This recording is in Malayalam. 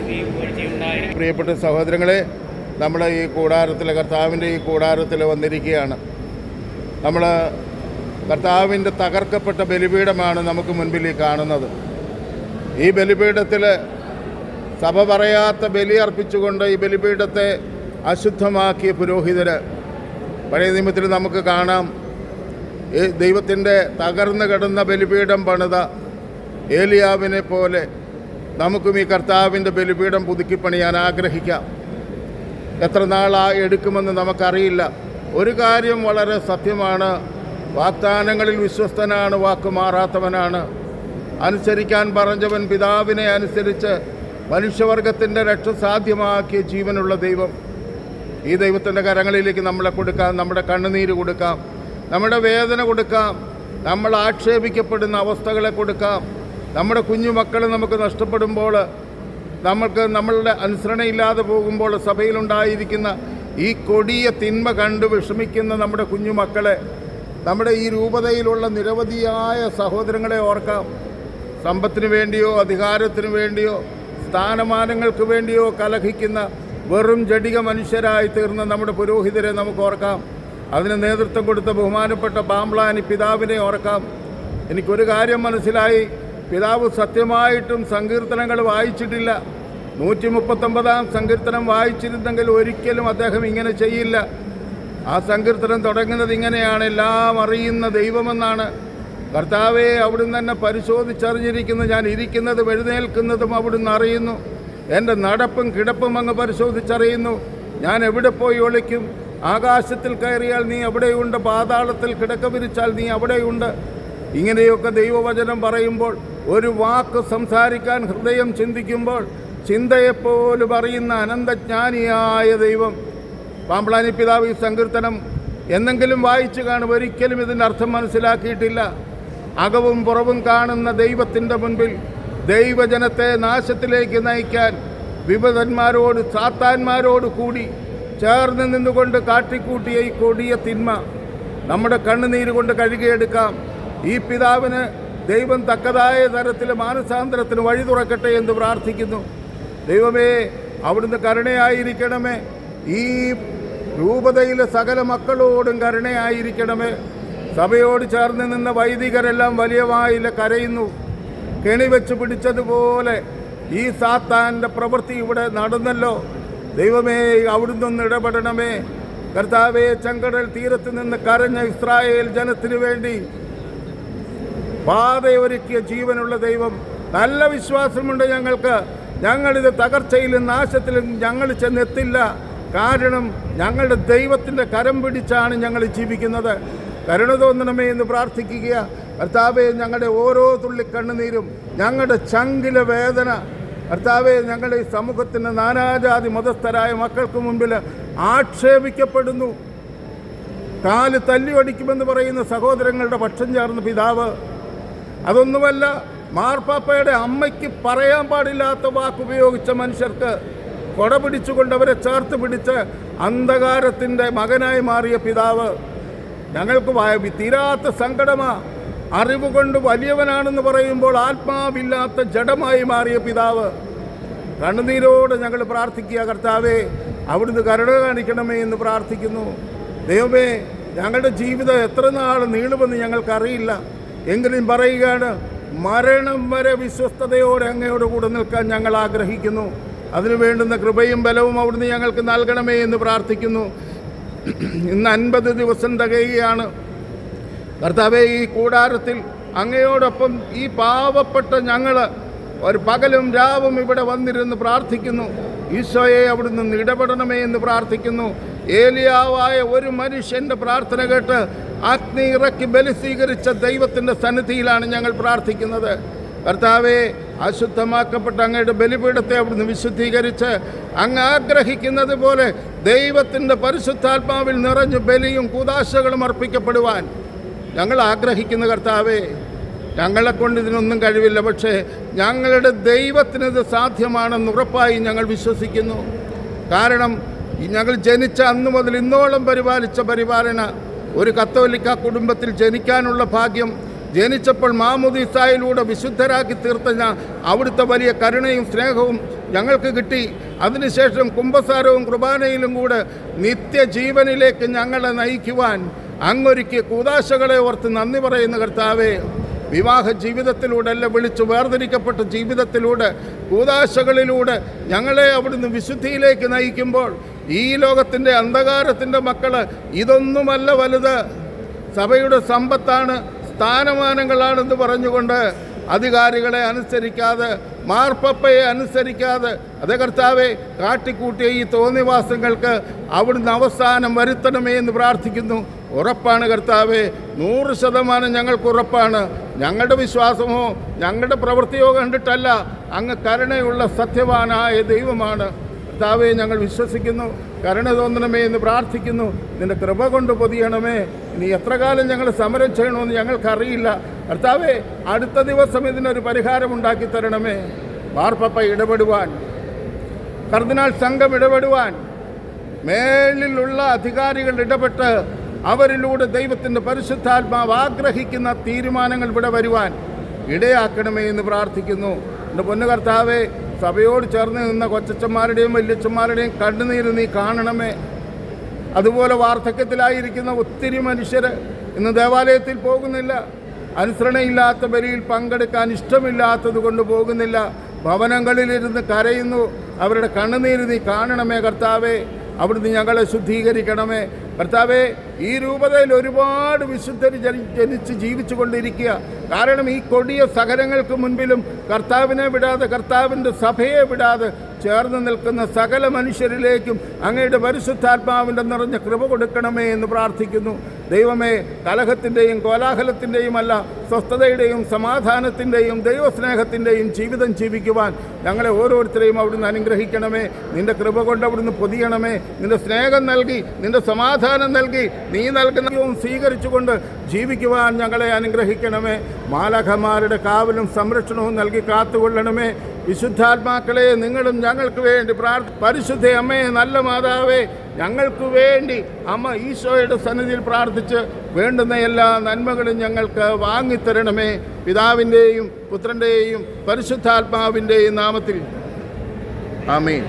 പ്രിയപ്പെട്ട സഹോദരങ്ങളെ, നമ്മൾ ഈ കൂടാരത്തിൽ, കർത്താവിൻ്റെ ഈ കൂടാരത്തിൽ വന്നിരിക്കുകയാണ്. നമ്മൾ കർത്താവിൻ്റെ തകർക്കപ്പെട്ട ബലിപീഠമാണ് നമുക്ക് മുൻപിൽ ഈ കാണുന്നത്. ഈ ബലിപീഠത്തിൽ സഭ പറയാത്ത ബലി അർപ്പിച്ചുകൊണ്ട് ഈ ബലിപീഠത്തെ അശുദ്ധമാക്കിയ പുരോഹിതർ. പഴയ നിയമത്തിൽ നമുക്ക് കാണാം, ദൈവത്തിൻ്റെ തകർന്നു കിടന്ന ബലിപീഠം പണിത ഏലിയാവിനെ പോലെ നമുക്കും ഈ കർത്താവിൻ്റെ ബലിപീഠം പുതുക്കിപ്പണിയാൻ ആഗ്രഹിക്കാം. എത്ര എടുക്കുമെന്ന് നമുക്കറിയില്ല. ഒരു കാര്യം വളരെ സത്യമാണ്, വാഗ്ദാനങ്ങളിൽ വിശ്വസ്തനാണ്, വാക്ക് മാറാത്തവനാണ്. അനുസരിക്കാൻ പറഞ്ഞവൻ പിതാവിനെ അനുസരിച്ച് മനുഷ്യവർഗത്തിൻ്റെ രക്ഷ സാധ്യമാക്കിയ ജീവനുള്ള ദൈവം. ഈ ദൈവത്തിൻ്റെ കരങ്ങളിലേക്ക് നമ്മളെ കൊടുക്കാം, നമ്മുടെ കണ്ണുനീര് കൊടുക്കാം, നമ്മുടെ വേദന കൊടുക്കാം, നമ്മൾ ആക്ഷേപിക്കപ്പെടുന്ന അവസ്ഥകളെ കൊടുക്കാം. നമ്മുടെ കുഞ്ഞുമക്കൾ നമുക്ക് നഷ്ടപ്പെടുമ്പോൾ, നമ്മളുടെ അനുസരണയില്ലാതെ പോകുമ്പോൾ സഭയിലുണ്ടായിരിക്കുന്ന ഈ കൊടിയ തിന്മ കണ്ട് വിഷമിക്കുന്ന നമ്മുടെ കുഞ്ഞുമക്കളെ, നമ്മുടെ ഈ രൂപതയിലുള്ള നിരവധിയായ സഹോദരങ്ങളെ ഓർക്കാം. സമ്പത്തിന് വേണ്ടിയോ അധികാരത്തിന് വേണ്ടിയോ സ്ഥാനമാനങ്ങൾക്ക് വേണ്ടിയോ കലഹിക്കുന്ന വെറും ജഡിക മനുഷ്യരായി തീർന്ന നമ്മുടെ പുരോഹിതരെ നമുക്ക് ഓർക്കാം. അതിന് നേതൃത്വം കൊടുത്ത ബഹുമാനപ്പെട്ട പാമ്പ്ലാനി പിതാവിനെ ഓർക്കാം. എനിക്കൊരു കാര്യം മനസ്സിലായി, പിതാവ് സത്യമായിട്ടും സങ്കീർത്തനങ്ങൾ വായിച്ചിട്ടില്ല. 139-ാം സങ്കീർത്തനം വായിച്ചിരുന്നെങ്കിൽ ഒരിക്കലും അദ്ദേഹം ഇങ്ങനെ ചെയ്യില്ല. ആ സങ്കീർത്തനം തുടങ്ങുന്നത് ഇങ്ങനെയാണ്: എല്ലാം അറിയുന്ന ദൈവമെന്നാണ്. കർത്താവെ, അവിടുന്ന് തന്നെ പരിശോധിച്ചറിഞ്ഞിരിക്കുന്നു. ഞാൻ ഇരിക്കുന്നതും എഴുന്നേൽക്കുന്നതും അവിടുന്ന് അറിയുന്നു. എൻ്റെ നടപ്പും കിടപ്പും അങ്ങ് പരിശോധിച്ചറിയുന്നു. ഞാൻ എവിടെ പോയി ഒളിക്കും? ആകാശത്തിൽ കയറിയാൽ നീ അവിടെയുണ്ട്, പാതാളത്തിൽ കിടക്ക വിരിച്ചാൽ നീ അവിടെയുണ്ട്. ഇങ്ങനെയൊക്കെ ദൈവവചനം പറയുമ്പോൾ, ഒരു വാക്ക് സംസാരിക്കാൻ ഹൃദയം ചിന്തിക്കുമ്പോൾ ചിന്തയെപ്പോലും അറിയുന്ന അനന്തജ്ഞാനിയായ ദൈവം. പാമ്പ്ലാനി പിതാവ് ഈ സങ്കീർത്തനം എന്നെങ്കിലും വായിച്ചു കാണും, ഒരിക്കലും ഇതിൻ്റെ അർത്ഥം മനസ്സിലാക്കിയിട്ടില്ല. അകവും പുറവും കാണുന്ന ദൈവത്തിൻ്റെ മുൻപിൽ ദൈവജനത്തെ നാശത്തിലേക്ക് നയിക്കാൻ വിമതന്മാരോട്, സാത്താന്മാരോട് കൂടി ചേർന്ന് നിന്നുകൊണ്ട് കാട്ടിക്കൂട്ടിയ ഈ കൊടിയ തിന്മ നമ്മുടെ കണ്ണുനീര് കൊണ്ട് കഴുകിയെടുക്കാം. ഈ പിതാവിന് ദൈവം തക്കതായ തരത്തിൽ മാനസാന്തരത്തിന് വഴി തുറക്കട്ടെ എന്ന് പ്രാർത്ഥിക്കുന്നു. ദൈവമേ, അവിടുന്ന് കരുണയായിരിക്കണമേ. ഈ രൂപതയിലെ സകല മക്കളോടും കരുണയായിരിക്കണമേ. സഭയോട് ചേർന്ന് നിന്ന വൈദികരെല്ലാം വലിയ വായില കരയുന്നു. കെണിവെച്ച് പിടിച്ചതുപോലെ ഈ സാത്താൻ്റെ പ്രവൃത്തി ഇവിടെ നടന്നല്ലോ. ദൈവമേ, അവിടുന്ന് ഇടപെടണമേ. കർത്താവേ, ചെങ്കടൽ തീരത്ത് നിന്ന് കരഞ്ഞ ഇസ്രായേൽ ജനത്തിനു വേണ്ടി പാതയൊരുക്കിയ ജീവനുള്ള ദൈവം. നല്ല വിശ്വാസമുണ്ട് ഞങ്ങൾക്ക്. ഞങ്ങളിത് തകർച്ചയിലും നാശത്തിലും ഞങ്ങൾ ചെന്നെത്തില്ല. കാരണം ഞങ്ങളുടെ ദൈവത്തിൻ്റെ കരം പിടിച്ചാണ് ഞങ്ങൾ ജീവിക്കുന്നത്. കരുണ തോന്നണമേ എന്ന് പ്രാർത്ഥിക്കുക. കർത്താവേ, ഞങ്ങളുടെ ഓരോ തുള്ളി കണ്ണുനീരും, ഞങ്ങളുടെ ചങ്കിലെ വേദന, കർത്താവേ, ഞങ്ങളുടെ ഈ സമൂഹത്തിൻ്റെ നാനാജാതി മതസ്ഥരായ മക്കൾക്ക് മുമ്പിൽ ആക്ഷേപിക്കപ്പെടുന്നു. കാല് തല്ലിയൊടിക്കുമെന്ന് പറയുന്ന സഹോദരങ്ങളുടെ പക്ഷം ചേർന്ന പിതാവ്. അതൊന്നുമല്ല, മാർപ്പാപ്പയുടെ അമ്മയ്ക്ക് പറയാൻ പാടില്ലാത്ത വാക്കുപയോഗിച്ച മനുഷ്യർക്ക് കൊട പിടിച്ചുകൊണ്ട് അവരെ ചേർത്ത് പിടിച്ച് അന്ധകാരത്തിൻ്റെ മകനായി മാറിയ പിതാവ്. ഞങ്ങൾക്ക് തീരാത്ത സങ്കടമാ. അറിവ് കൊണ്ട് വലിയവനാണെന്ന് പറയുമ്പോൾ ആത്മാവില്ലാത്ത ജഡമായി മാറിയ പിതാവ്. കണ്ണുനീരോട് ഞങ്ങൾ പ്രാർത്ഥിക്കുക. കർത്താവേ, അവിടുന്ന് കരുണ കാണിക്കണമേ എന്ന് പ്രാർത്ഥിക്കുന്നു. ദൈവമേ, ഞങ്ങളുടെ ജീവിതം എത്ര നാൾ നീളുമെന്ന് ഞങ്ങൾക്കറിയില്ല. എങ്കിലും പറയുകയാണ്, മരണം വരെ വിശ്വസ്തയോടെ അങ്ങയോട് കൂടെ നിൽക്കാൻ ഞങ്ങൾ ആഗ്രഹിക്കുന്നു. അതിനു വേണ്ടുന്ന കൃപയും ബലവും അവിടുന്ന് ഞങ്ങൾക്ക് നൽകണമേ എന്ന് പ്രാർത്ഥിക്കുന്നു. ഇന്ന് 50 ദിവസം തികയുകയാണ്. കർത്താവേ, ഈ കൂടാരത്തിൽ അങ്ങയോടൊപ്പം ഈ പാവപ്പെട്ട ഞങ്ങൾ ഒരു പകലും രാവും ഇവിടെ വന്നിരുന്ന് പ്രാർത്ഥിക്കുന്നു. ഈശോയെ, അവിടുന്ന് ഇടപെടണമേ എന്ന് പ്രാർത്ഥിക്കുന്നു. ഏലിയാവായ ഒരു മനുഷ്യൻ്റെ പ്രാർത്ഥന കേട്ട് അഗ്നി ഇറക്കി ബലി സ്വീകരിച്ച ദൈവത്തിൻ്റെ സന്നിധിയിലാണ് ഞങ്ങൾ പ്രാർത്ഥിക്കുന്നത്. കർത്താവേ, അശുദ്ധമാക്കപ്പെട്ട അങ്ങയുടെ ബലിപീഠത്തെ അവിടുന്ന് വിശുദ്ധീകരിച്ച് അങ്ങ് ആഗ്രഹിക്കുന്നത് പോലെ ദൈവത്തിൻ്റെ പരിശുദ്ധാത്മാവിൽ നിറഞ്ഞ് ബലിയും കൂദാശകളും അർപ്പിക്കപ്പെടുവാൻ ഞങ്ങൾ ആഗ്രഹിക്കുന്ന കർത്താവേ, ഞങ്ങളെക്കൊണ്ട് ഇതിനൊന്നും കഴിവില്ല. പക്ഷേ ഞങ്ങളുടെ ദൈവത്തിനത് സാധ്യമാണെന്ന് ഉറപ്പായി ഞങ്ങൾ വിശ്വസിക്കുന്നു. കാരണം ഞങ്ങൾ ജനിച്ച അന്നു മുതൽ ഇന്നോളം പരിപാലിച്ച പരിപാലന, ഒരു കത്തോലിക്ക കുടുംബത്തിൽ ജനിക്കാനുള്ള ഭാഗ്യം, ജനിച്ചപ്പോൾ മാമോദീസായിലൂടെ വിശുദ്ധരാക്കി തീർത്ത അവിടുത്തെ വലിയ കരുണയും സ്നേഹവും ഞങ്ങൾക്ക് കിട്ടി. അതിനുശേഷം കുമ്പസാരവും കുർബാനയിലും കൂടെ നിത്യജീവനിലേക്ക് ഞങ്ങളെ നയിക്കുവാൻ അങ്ങൊരുക്കിയ കൂദാശകളെ ഓർത്ത് നന്ദി പറയുന്ന കർത്താവേ, വിവാഹ ജീവിതത്തിലൂടെ അല്ല, വിളിച്ചു വേർതിരിക്കപ്പെട്ട ജീവിതത്തിലൂടെ കൂദാശകളിലൂടെ ഞങ്ങളെ അവിടുന്ന് വിശുദ്ധിയിലേക്ക് നയിക്കുമ്പോൾ ഈ ലോകത്തിൻ്റെ അന്ധകാരത്തിൻ്റെ മക്കൾ ഇതൊന്നുമല്ല വലുത്, സഭയുടെ സമ്പത്താണ്, സ്ഥാനമാനങ്ങളാണെന്ന് പറഞ്ഞുകൊണ്ട് അധികാരികളെ അനുസരിക്കാതെ, മാർപ്പപ്പയെ അനുസരിക്കാതെ, അതേ കർത്താവെ, കാട്ടിക്കൂട്ടിയ ഈ തോന്നിവാസങ്ങൾക്ക് അവിടുന്ന് അവസാനം വരുത്തണമേ എന്ന് പ്രാർത്ഥിക്കുന്നു. ഉറപ്പാണ് കർത്താവെ, 100% ഞങ്ങൾക്ക് ഉറപ്പാണ്. ഞങ്ങളുടെ വിശ്വാസമോ ഞങ്ങളുടെ പ്രവൃത്തിയോ കണ്ടിട്ടല്ല, അങ്ങ് കരുണയുള്ള സത്യവാനായ ദൈവമാണ്. കർത്താവെ, ഞങ്ങൾ വിശ്വസിക്കുന്നു. കരുണ തോന്നണമേ എന്ന് പ്രാർത്ഥിക്കുന്നു. നിന്റെ കൃപ കൊണ്ട് പൊതിയണമേ. ഇനി എത്ര കാലം ഞങ്ങൾ സമരം ചെയ്യണമെന്ന് ഞങ്ങൾക്കറിയില്ല. കർത്താവെ, അടുത്ത ദിവസം ഇതിനൊരു പരിഹാരം ഉണ്ടാക്കി തരണമേ. മാർപ്പപ്പ ഇടപെടുവാൻ, കർദിനാൾ സംഘം ഇടപെടുവാൻ, മേലിലുള്ള അധികാരികൾ ഇടപെട്ട് അവരിലൂടെ ദൈവത്തിൻ്റെ പരിശുദ്ധാത്മാവ് ആഗ്രഹിക്കുന്ന തീരുമാനങ്ങൾ ഇവിടെ വരുവാൻ ഇടയാക്കണമേ എന്ന് പ്രാർത്ഥിക്കുന്നു. എൻ്റെ പൊന്നു കർത്താവെ, സഭയോട് ചേർന്ന് നിന്ന കൊച്ചന്മാരുടെയും വല്യച്ഛന്മാരുടെയും കണ്ണുനീര് നീ കാണണമേ. അതുപോലെ വാർദ്ധക്യത്തിലായിരിക്കുന്ന ഒത്തിരി മനുഷ്യർ ഇന്ന് ദേവാലയത്തിൽ പോകുന്നില്ല, അനുസരണയില്ലാത്ത ബലിയിൽ പങ്കെടുക്കാൻ ഇഷ്ടമില്ലാത്തത് കൊണ്ട് പോകുന്നില്ല, ഭവനങ്ങളിലിരുന്ന് കരയുന്നു. അവരുടെ കണ്ണുനീര് നീ കാണണമേ കർത്താവേ. അവിടുന്ന് ഞങ്ങളെ ശുദ്ധീകരിക്കണമേ കർത്താവേ. ഈ രൂപതയിൽ ഒരുപാട് വിശുദ്ധർ ജനിച്ച് ജീവിച്ചു കൊണ്ടിരിക്കുക. കാരണം ഈ കൊടിയ സകലങ്ങൾക്ക് മുൻപിലും കർത്താവിനെ വിടാതെ, കർത്താവിൻ്റെ സഭയെ വിടാതെ ചേർന്ന് നിൽക്കുന്ന സകല മനുഷ്യരിലേക്കും അങ്ങയുടെ പരിശുദ്ധാത്മാവിൻ്റെ നിറഞ്ഞ കൃപ കൊടുക്കണമേ എന്ന് പ്രാർത്ഥിക്കുന്നു. ദൈവമേ, കലഹത്തിൻ്റെയും കോലാഹലത്തിൻ്റെയും അല്ല, സ്വസ്ഥതയുടെയും സമാധാനത്തിൻ്റെയും ദൈവസ്നേഹത്തിൻ്റെയും ജീവിതം ജീവിക്കുവാൻ ഞങ്ങളെ ഓരോരുത്തരെയും അവിടുന്ന് അനുഗ്രഹിക്കണമേ. നിൻ്റെ കൃപ കൊണ്ട് അവിടുന്ന് പൊതിയണമേ. നിൻ്റെ സ്നേഹം നൽകി, നിൻ്റെ സമാധാനം നൽകി, നീ നൽകുന്നതും സ്വീകരിച്ചുകൊണ്ട് ജീവിക്കുവാൻ ഞങ്ങളെ അനുഗ്രഹിക്കണമേ. മാലാഖമാരുടെ കാവലും സംരക്ഷണവും നൽകി കാത്തുകൊള്ളണമേ. വിശുദ്ധാത്മാക്കളെ, നിങ്ങളും ഞങ്ങൾക്ക് വേണ്ടി പരിശുദ്ധ അമ്മയെ, നല്ല മാതാവേ, ഞങ്ങൾക്ക് വേണ്ടി അമ്മ ഈശോയുടെ സന്നിധിയിൽ പ്രാർത്ഥിച്ച് വേണ്ടുന്ന എല്ലാ നന്മകളും ഞങ്ങൾക്ക് വാങ്ങിത്തരണമേ. പിതാവിൻ്റെയും പുത്രൻ്റെയും പരിശുദ്ധാത്മാവിൻ്റെയും നാമത്തിൽ ആമേൻ.